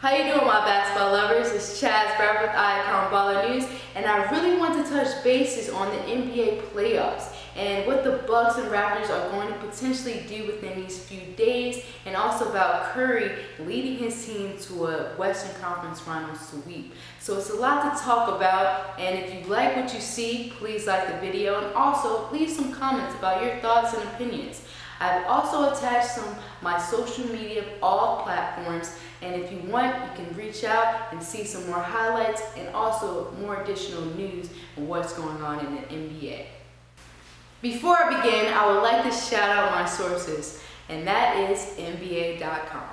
How you doing, my basketball lovers? It's Chaz Bradford with Icon Baller News, and I really want to touch bases on the NBA playoffs and what the Bucks and Raptors are going to potentially do within these few days, and also about Curry leading his team to a Western Conference Finals sweep. So it's a lot to talk about, and if you like what you see, please like the video and also leave some comments about your thoughts and opinions. I've also attached my social media, all platforms, and if you want, you can reach out and see some more highlights and also more additional news on what's going on in the NBA. Before I begin, I would like to shout out my sources, and that is NBA.com.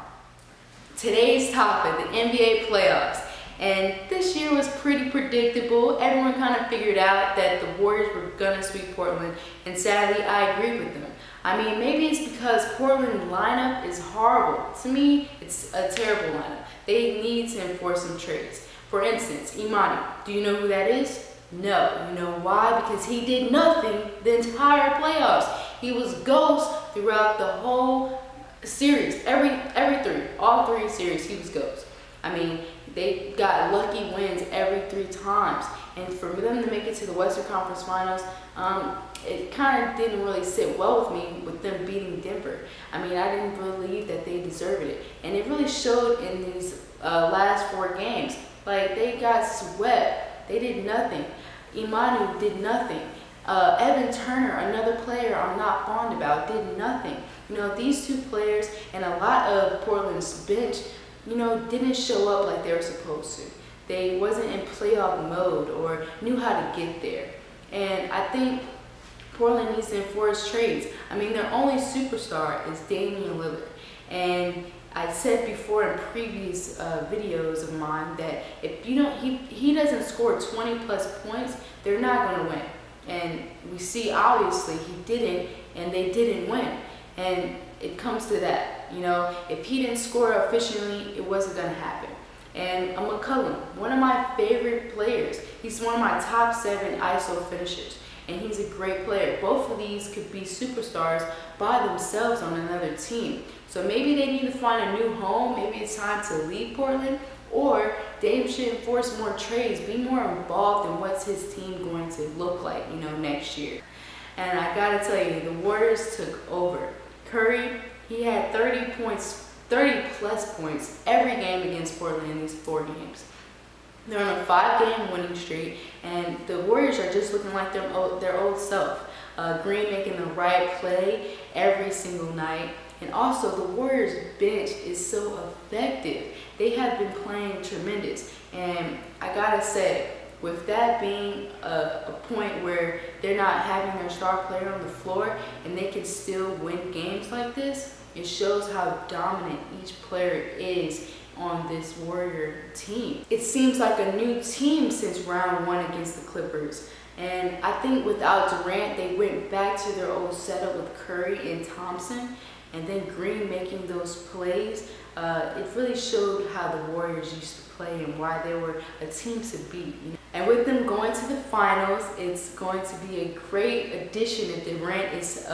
Today's topic, the NBA playoffs. And this year was pretty predictable. Everyone kind of figured out that the Warriors were going to sweep Portland, and sadly, I agree with them. I mean, maybe it's because Portland's lineup is horrible. To me, it's a terrible lineup. They need to enforce some trades. For instance, Imani. Do you know who that is? No. You know why? Because he did nothing the entire playoffs. He was ghost throughout the whole series. All three series, he was ghost. I mean, they got lucky wins every 3 times. And for them to make it to the Western Conference Finals, it kind of didn't really sit well with me with them beating Denver. I mean, I didn't believe that they deserved it. And it really showed in these last 4 games. Like, they got swept. They did nothing. Imanu did nothing. Evan Turner, another player I'm not fond about, did nothing. You know, these 2 players and a lot of Portland's bench, you know, didn't show up like they were supposed to. They wasn't in playoff mode or knew how to get there. And I think Portland needs to enforce trades. I mean, their only superstar is Damian Lillard. And I said before in previous videos of mine that if you don't, he doesn't score 20 plus points, they're not going to win. And we see obviously he didn't, and they didn't win. And it comes to that, you know, if he didn't score efficiently, it wasn't going to happen. And McCollum, one of my favorite players. He's one of my top 7 ISO finishers, and he's a great player. Both of these could be superstars by themselves on another team. So maybe they need to find a new home. Maybe it's time to leave Portland, or Dave should enforce more trades, be more involved in what's his team going to look like, you know, next year. And I gotta tell you, the Warriors took over. Curry, he had 30 plus points every game against Portland in these 4 games. They're on a 5-game winning streak, and the Warriors are just looking like their old self. Green making the right play every single night. And also, the Warriors bench is so effective. They have been playing tremendous. And I gotta say, with that being a point where they're not having their star player on the floor and they can still win games like this, it shows how dominant each player is on this Warrior team. It seems like a new team since round 1 against the Clippers. And I think without Durant, they went back to their old setup with Curry and Thompson, and then Green making those plays. It really showed how the Warriors used to play and why they were a team to beat. And with them going to the finals, it's going to be a great addition if Durant is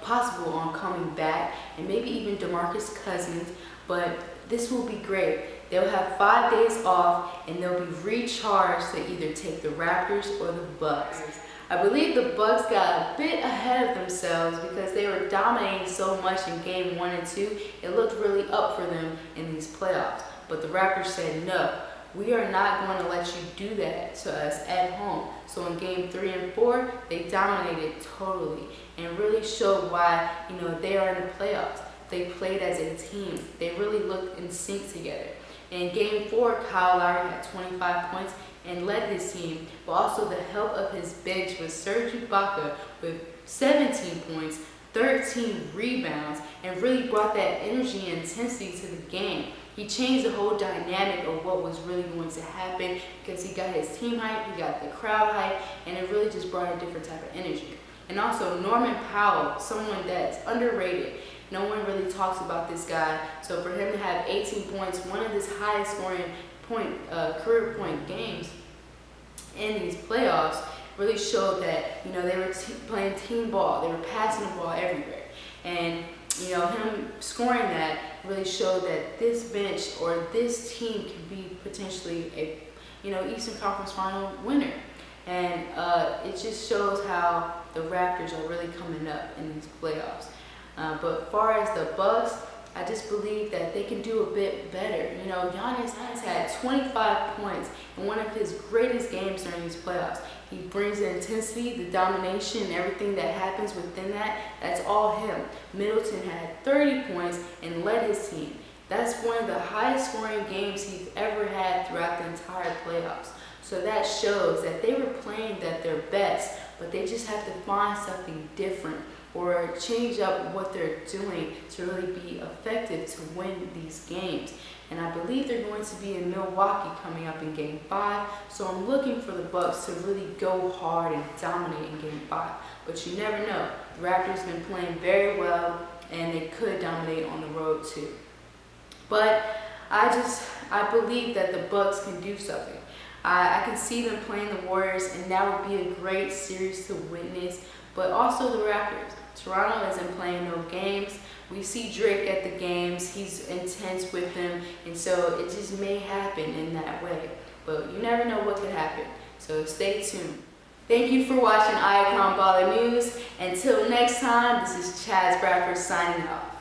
possible on coming back, and maybe even DeMarcus Cousins. But this will be great. They'll have 5 days off, and they'll be recharged to either take the Raptors or the Bucks. I believe the Bucks got a bit ahead of themselves because they were dominating so much in game 1 and 2. It looked really up for them in these playoffs. But the Raptors said, no, we are not going to let you do that to us at home. So in game 3 and 4, they dominated totally and really showed why, you know, they are in the playoffs. They played as a team. They really looked in sync together. In game 4, Kyle Lowry had 25 points and led his team, but also the help of his bench with Serge Ibaka with 17 points, 13 rebounds, and really brought that energy and intensity to the game. He changed the whole dynamic of what was really going to happen because he got his team hype, he got the crowd hype, and it really just brought a different type of energy. And also Norman Powell, someone that's underrated. No one really talks about this guy. So for him to have 18 points, one of his highest scoring career point games in these playoffs, really showed that, you know, they were playing team ball. They were passing the ball everywhere. And him scoring that really showed that this bench or this team can be potentially a, Eastern Conference Final winner. And it just shows how the Raptors are really coming up in these playoffs. But as far as the Bucks, I just believe that they can do a bit better. Giannis has had 25 points in one of his greatest games during these playoffs. He brings the intensity, the domination, and everything that happens within that. That's all him. Middleton had 30 points and led his team. That's one of the highest scoring games he's ever had throughout the entire playoffs. So that shows that they were playing at their best, but they just have to find something different or change up what they're doing to really be effective to win these games. And I believe they're going to be in Milwaukee coming up in Game 5. So I'm looking for the Bucks to really go hard and dominate in Game 5. But you never know. The Raptors have been playing very well, and they could dominate on the road too. But I believe that the Bucks can do something. I can see them playing the Warriors, and that would be a great series to witness. But also the Raptors. Toronto isn't playing no games. We see Drake at the games. He's intense with them, and so it just may happen in that way. But you never know what could happen. So stay tuned. Thank you for watching Icon Baller News. Until next time, this is Chaz Bradford signing out.